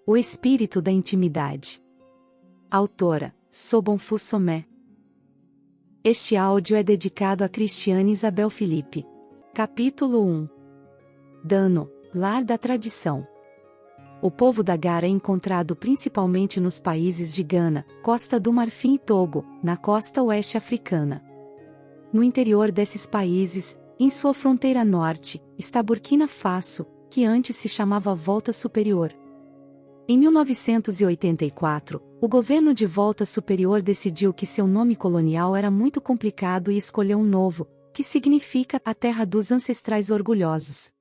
O espírito da intimidade. Autora: Sobonfu Somé. Este áudio é dedicado a Cristiane Isabel Felipe. Capítulo 1. Dano, lar da tradição. O povo Dagara é encontrado principalmente nos países de Gana, Costa do Marfim e Togo, na costa oeste africana. No interior desses países, em sua fronteira norte, está Burkina Faso, que antes se chamava Volta Superior. Em 1984, o governo de Volta Superior decidiu que seu nome colonial era muito complicado e escolheu um novo, que significa a terra dos ancestrais orgulhosos.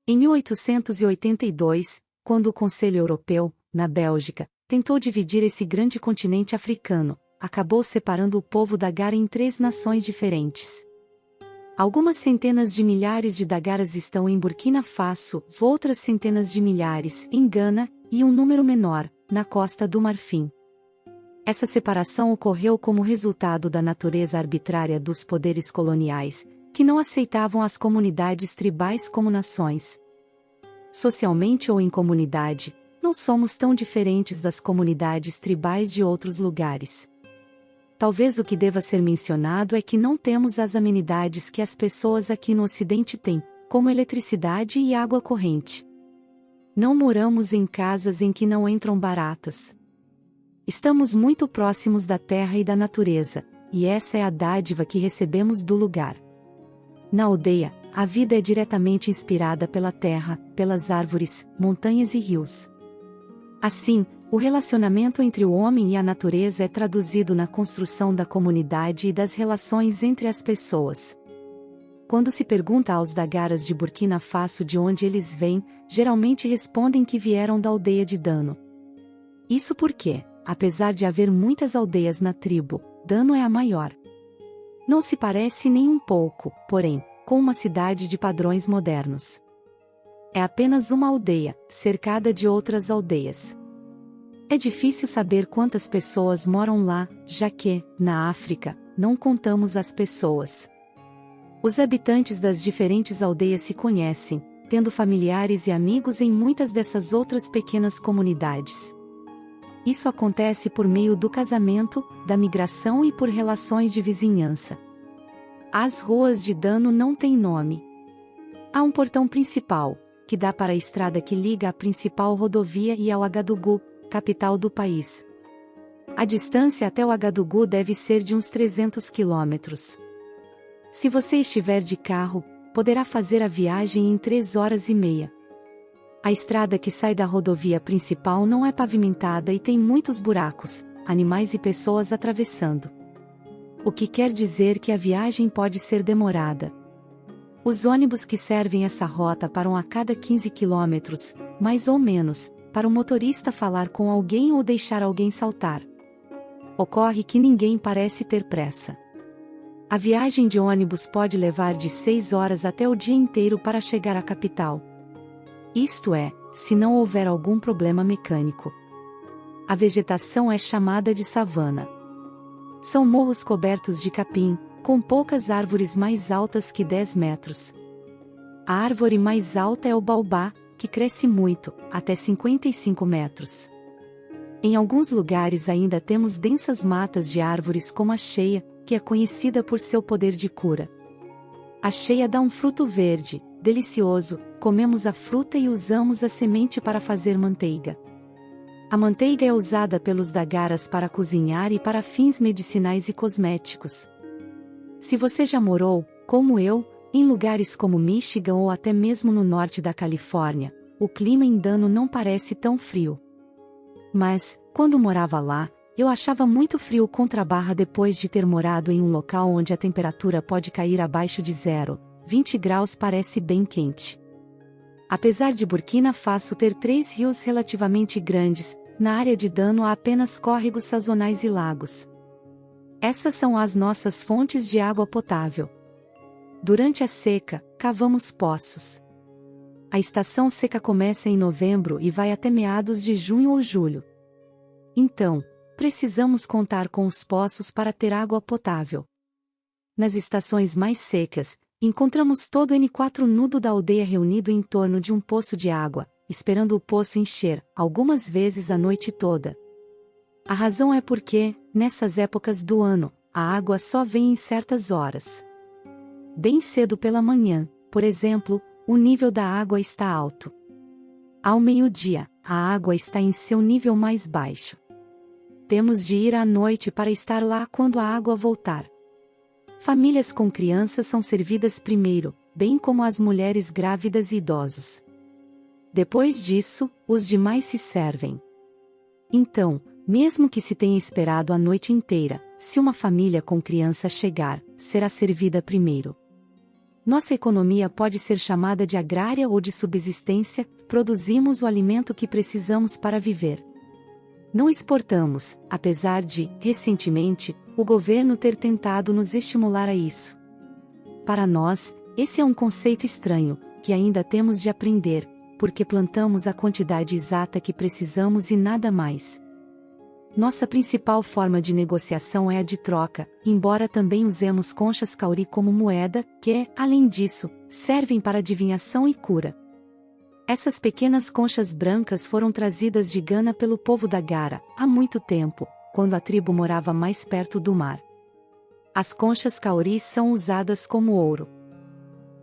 Em 1882, quando o Conselho Europeu, na Bélgica, tentou dividir esse grande continente africano, acabou separando o povo Dagara em 3 nações diferentes. Algumas centenas de milhares de Dagaras estão em Burkina Faso, outras centenas de milhares em Gana, e um número menor, na Costa do Marfim. Essa separação ocorreu como resultado da natureza arbitrária dos poderes coloniais, que não aceitavam as comunidades tribais como nações. Socialmente ou em comunidade, não somos tão diferentes das comunidades tribais de outros lugares. Talvez o que deva ser mencionado é que não temos as amenidades que as pessoas aqui no Ocidente têm, como eletricidade e água corrente. Não moramos em casas em que não entram baratas. Estamos muito próximos da terra e da natureza, e essa é a dádiva que recebemos do lugar. Na aldeia, a vida é diretamente inspirada pela terra, pelas árvores, montanhas e rios. Assim, o relacionamento entre o homem e a natureza é traduzido na construção da comunidade e das relações entre as pessoas. Quando se pergunta aos Dagaras de Burkina Faso de onde eles vêm, geralmente respondem que vieram da aldeia de Dano. Isso porque, apesar de haver muitas aldeias na tribo, Dano é a maior. Não se parece nem um pouco, porém, com uma cidade de padrões modernos. É apenas uma aldeia, cercada de outras aldeias. É difícil saber quantas pessoas moram lá, já que, na África, não contamos as pessoas. Os habitantes das diferentes aldeias se conhecem, tendo familiares e amigos em muitas dessas outras pequenas comunidades. Isso acontece por meio do casamento, da migração e por relações de vizinhança. As ruas de Dano não têm nome. Há um portão principal, que dá para a estrada que liga a principal rodovia e ao Agadugu, capital do país. A distância até o Agadugu deve ser de uns 300 quilômetros. Se você estiver de carro, poderá fazer a viagem em 3 horas e meia. A estrada que sai da rodovia principal não é pavimentada e tem muitos buracos, animais e pessoas atravessando. O que quer dizer que a viagem pode ser demorada. Os ônibus que servem essa rota param a cada 15 quilômetros, mais ou menos, para o motorista falar com alguém ou deixar alguém saltar. Ocorre que ninguém parece ter pressa. A viagem de ônibus pode levar de 6 horas até o dia inteiro para chegar à capital. Isto é, se não houver algum problema mecânico. A vegetação é chamada de savana. São morros cobertos de capim, com poucas árvores mais altas que 10 metros. A árvore mais alta é o baobá, que cresce muito, até 55 metros. Em alguns lugares ainda temos densas matas de árvores como a cheia, que é conhecida por seu poder de cura. A cheia dá um fruto verde, delicioso, comemos a fruta e usamos a semente para fazer manteiga. A manteiga é usada pelos Dagaras para cozinhar e para fins medicinais e cosméticos. Se você já morou, como eu, em lugares como Michigan ou até mesmo no norte da Califórnia, o clima em Dano não parece tão frio. Mas, quando morava lá, eu achava muito frio contra a barra depois de ter morado em um local onde a temperatura pode cair abaixo de 0, 20 graus parece bem quente. Apesar de Burkina Faso ter 3 rios relativamente grandes, na área de Dano há apenas córregos sazonais e lagos. Essas são as nossas fontes de água potável. Durante a seca, cavamos poços. A estação seca começa em novembro e vai até meados de junho ou julho. Então, precisamos contar com os poços para ter água potável. Nas estações mais secas, encontramos todo o N4 nudo da aldeia reunido em torno de um poço de água, esperando o poço encher, algumas vezes a noite toda. A razão é porque, nessas épocas do ano, a água só vem em certas horas. Bem cedo pela manhã, por exemplo, o nível da água está alto. Ao meio-dia, a água está em seu nível mais baixo. Temos de ir à noite para estar lá quando a água voltar. Famílias com crianças são servidas primeiro, bem como as mulheres grávidas e idosos. Depois disso, os demais se servem. Então, mesmo que se tenha esperado a noite inteira, se uma família com criança chegar, será servida primeiro. Nossa economia pode ser chamada de agrária ou de subsistência, produzimos o alimento que precisamos para viver. Não exportamos, apesar de, recentemente, o governo ter tentado nos estimular a isso. Para nós, esse é um conceito estranho, que ainda temos de aprender, porque plantamos a quantidade exata que precisamos e nada mais. Nossa principal forma de negociação é a de troca, embora também usemos conchas cauri como moeda, que, além disso, servem para adivinhação e cura. Essas pequenas conchas brancas foram trazidas de Gana pelo povo da Gara, há muito tempo, quando a tribo morava mais perto do mar. As conchas cauri são usadas como ouro.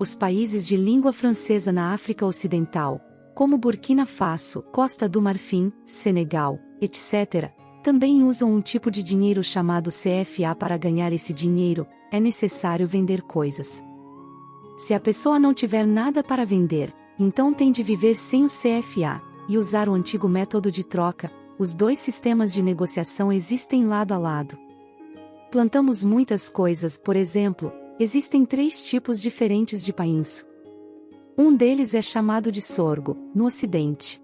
Os países de língua francesa na África Ocidental, como Burkina Faso, Costa do Marfim, Senegal, etc., também usam um tipo de dinheiro chamado CFA. Para ganhar esse dinheiro, é necessário vender coisas. Se a pessoa não tiver nada para vender, então tem de viver sem o CFA, e usar o antigo método de troca. Os dois sistemas de negociação existem lado a lado. Plantamos muitas coisas, por exemplo, existem 3 tipos diferentes de painço. Um deles é chamado de sorgo, no Ocidente.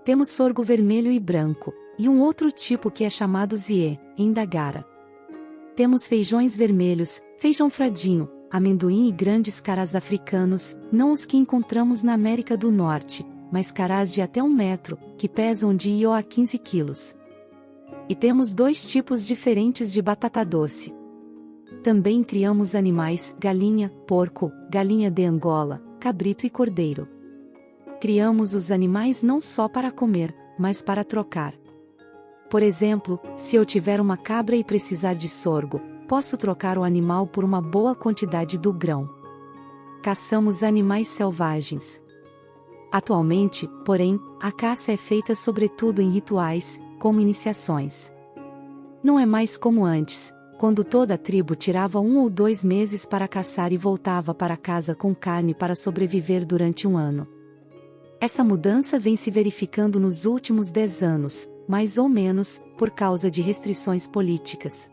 Temos sorgo vermelho e branco, e um outro tipo que é chamado zie, em da Gara. Temos feijões vermelhos, feijão fradinho, amendoim e grandes carás africanos, não os que encontramos na América do Norte, mas carás de até 1 metro, que pesam de io a 15 quilos. E temos 2 tipos diferentes de batata doce. Também criamos animais, galinha, porco, galinha de Angola, cabrito e cordeiro. Criamos os animais não só para comer, mas para trocar. Por exemplo, se eu tiver uma cabra e precisar de sorgo, posso trocar o animal por uma boa quantidade do grão. Caçamos animais selvagens. Atualmente, porém, a caça é feita sobretudo em rituais, como iniciações. Não é mais como antes, quando toda a tribo tirava 1 ou 2 meses para caçar e voltava para casa com carne para sobreviver durante um ano. Essa mudança vem se verificando nos últimos 10 anos, mais ou menos, por causa de restrições políticas.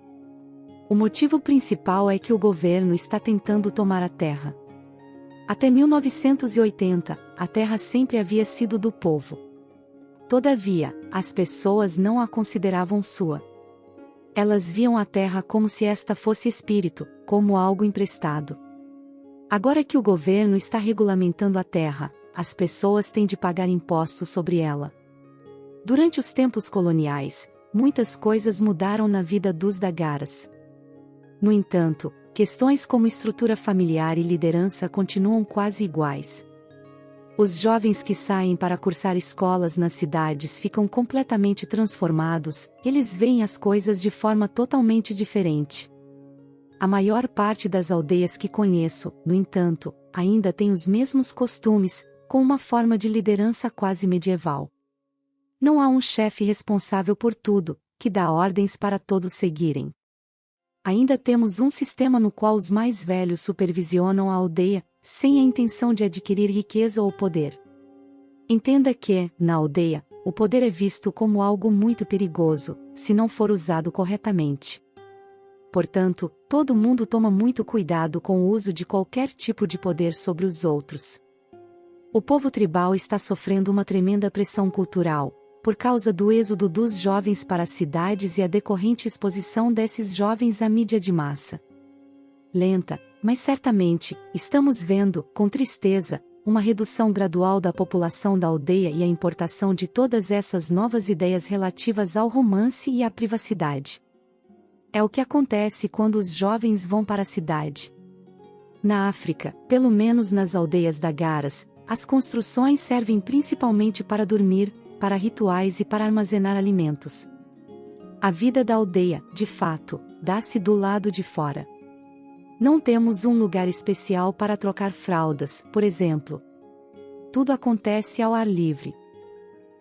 O motivo principal é que o governo está tentando tomar a terra. Até 1980, a terra sempre havia sido do povo. Todavia, as pessoas não a consideravam sua. Elas viam a terra como se esta fosse espírito, como algo emprestado. Agora que o governo está regulamentando a terra, as pessoas têm de pagar impostos sobre ela. Durante os tempos coloniais, muitas coisas mudaram na vida dos dagaras. No entanto, questões como estrutura familiar e liderança continuam quase iguais. Os jovens que saem para cursar escolas nas cidades ficam completamente transformados, eles veem as coisas de forma totalmente diferente. A maior parte das aldeias que conheço, no entanto, ainda tem os mesmos costumes, com uma forma de liderança quase medieval. Não há um chefe responsável por tudo, que dá ordens para todos seguirem. Ainda temos um sistema no qual os mais velhos supervisionam a aldeia, sem a intenção de adquirir riqueza ou poder. Entenda que, na aldeia, o poder é visto como algo muito perigoso, se não for usado corretamente. Portanto, todo mundo toma muito cuidado com o uso de qualquer tipo de poder sobre os outros. O povo tribal está sofrendo uma tremenda pressão cultural, por causa do êxodo dos jovens para as cidades e a decorrente exposição desses jovens à mídia de massa. Lenta, mas certamente, estamos vendo, com tristeza, uma redução gradual da população da aldeia e a importação de todas essas novas ideias relativas ao romance e à privacidade. É o que acontece quando os jovens vão para a cidade. Na África, pelo menos nas aldeias dagaras, As construções servem principalmente para dormir, para rituais e para armazenar alimentos. A vida da aldeia, de fato, dá-se do lado de fora. Não temos um lugar especial para trocar fraldas, por exemplo. Tudo acontece ao ar livre.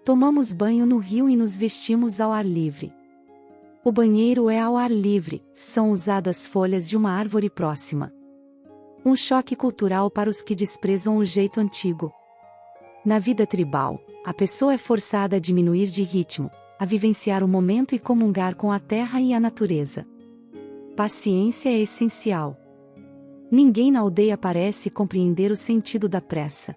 Tomamos banho no rio e nos vestimos ao ar livre. O banheiro é ao ar livre, são usadas folhas de uma árvore próxima. Um choque cultural para os que desprezam o jeito antigo. Na vida tribal, a pessoa é forçada a diminuir de ritmo, a vivenciar o momento e comungar com a terra e a natureza. Paciência é essencial. Ninguém na aldeia parece compreender o sentido da pressa.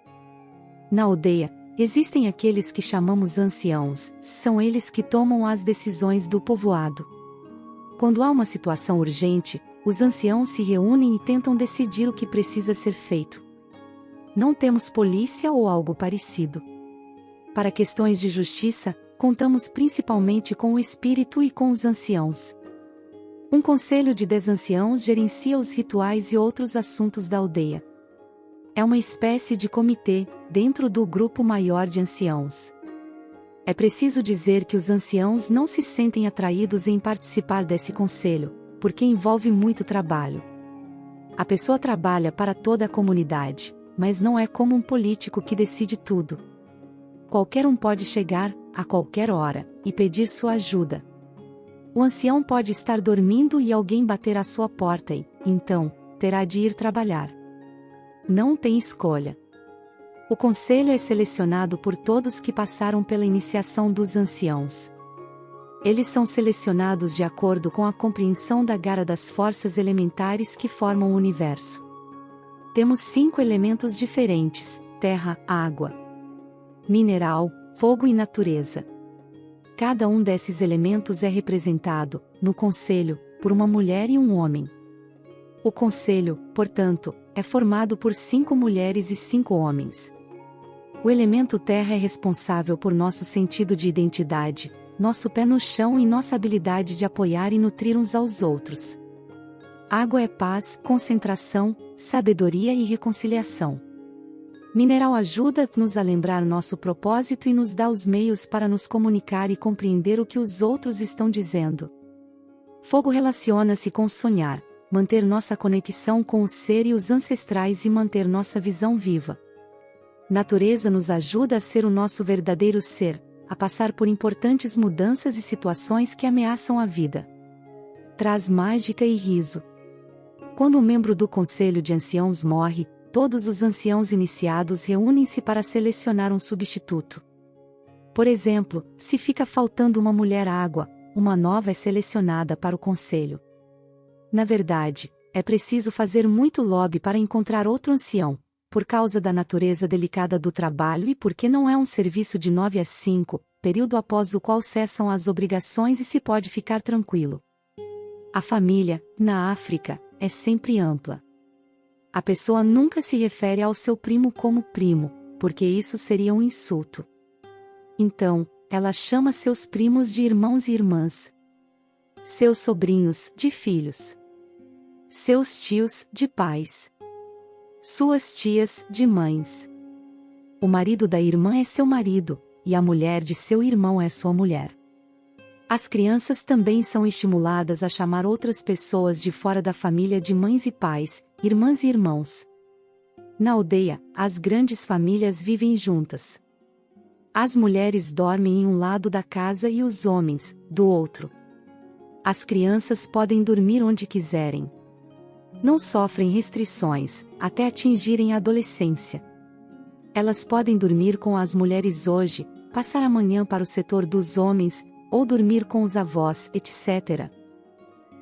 Na aldeia, existem aqueles que chamamos anciãos, são eles que tomam as decisões do povoado. Quando há uma situação urgente, os anciãos se reúnem e tentam decidir o que precisa ser feito. Não temos polícia ou algo parecido. Para questões de justiça, contamos principalmente com o espírito e com os anciãos. Um conselho de 10 anciãos gerencia os rituais e outros assuntos da aldeia. É uma espécie de comitê, dentro do grupo maior de anciãos. É preciso dizer que os anciãos não se sentem atraídos em participar desse conselho, porque envolve muito trabalho. A pessoa trabalha para toda a comunidade, mas não é como um político que decide tudo. Qualquer um pode chegar, a qualquer hora, e pedir sua ajuda. O ancião pode estar dormindo e alguém bater à sua porta e, então, terá de ir trabalhar. Não tem escolha. O conselho é selecionado por todos que passaram pela iniciação dos anciãos. Eles são selecionados de acordo com a compreensão da gara das forças elementares que formam o universo. Temos 5 elementos diferentes: terra, água, mineral, fogo e natureza. Cada um desses elementos é representado, no conselho, por uma mulher e um homem. O conselho, portanto, é formado por 5 mulheres e 5 homens. O elemento terra é responsável por nosso sentido de identidade, nosso pé no chão e nossa habilidade de apoiar e nutrir uns aos outros. Água é paz, concentração, sabedoria e reconciliação. Mineral ajuda-nos a lembrar nosso propósito e nos dá os meios para nos comunicar e compreender o que os outros estão dizendo. Fogo relaciona-se com sonhar, manter nossa conexão com o ser e os ancestrais e manter nossa visão viva. Natureza nos ajuda a ser o nosso verdadeiro ser, a passar por importantes mudanças e situações que ameaçam a vida. Traz mágica e riso. Quando um membro do Conselho de Anciãos morre, todos os anciãos iniciados reúnem-se para selecionar um substituto. Por exemplo, se fica faltando uma mulher água, uma nova é selecionada para o conselho. Na verdade, é preciso fazer muito lobby para encontrar outro ancião, por causa da natureza delicada do trabalho e porque não é um serviço de 9 às 5, período após o qual cessam as obrigações e se pode ficar tranquilo. A família, na África, é sempre ampla. A pessoa nunca se refere ao seu primo como primo, porque isso seria um insulto. Então, ela chama seus primos de irmãos e irmãs. Seus sobrinhos, de filhos. Seus tios, de pais. Suas tias, de mães. O marido da irmã é seu marido, e a mulher de seu irmão é sua mulher. As crianças também são estimuladas a chamar outras pessoas de fora da família de mães e pais, irmãs e irmãos. Na aldeia, as grandes famílias vivem juntas. As mulheres dormem em um lado da casa e os homens, do outro. As crianças podem dormir onde quiserem. Não sofrem restrições, até atingirem a adolescência. Elas podem dormir com as mulheres hoje, passar a manhã para o setor dos homens, ou dormir com os avós, etc.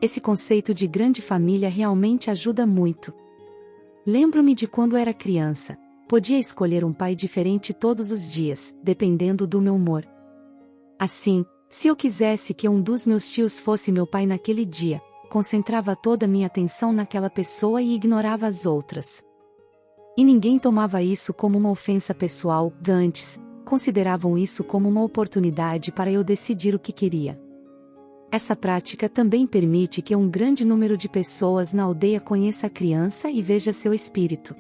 Esse conceito de grande família realmente ajuda muito. Lembro-me de quando era criança. Podia escolher um pai diferente todos os dias, dependendo do meu humor. Assim, se eu quisesse que um dos meus tios fosse meu pai naquele dia, concentrava toda a minha atenção naquela pessoa e ignorava as outras. E ninguém tomava isso como uma ofensa pessoal, antes, consideravam isso como uma oportunidade para eu decidir o que queria. Essa prática também permite que um grande número de pessoas na aldeia conheça a criança e veja seu espírito.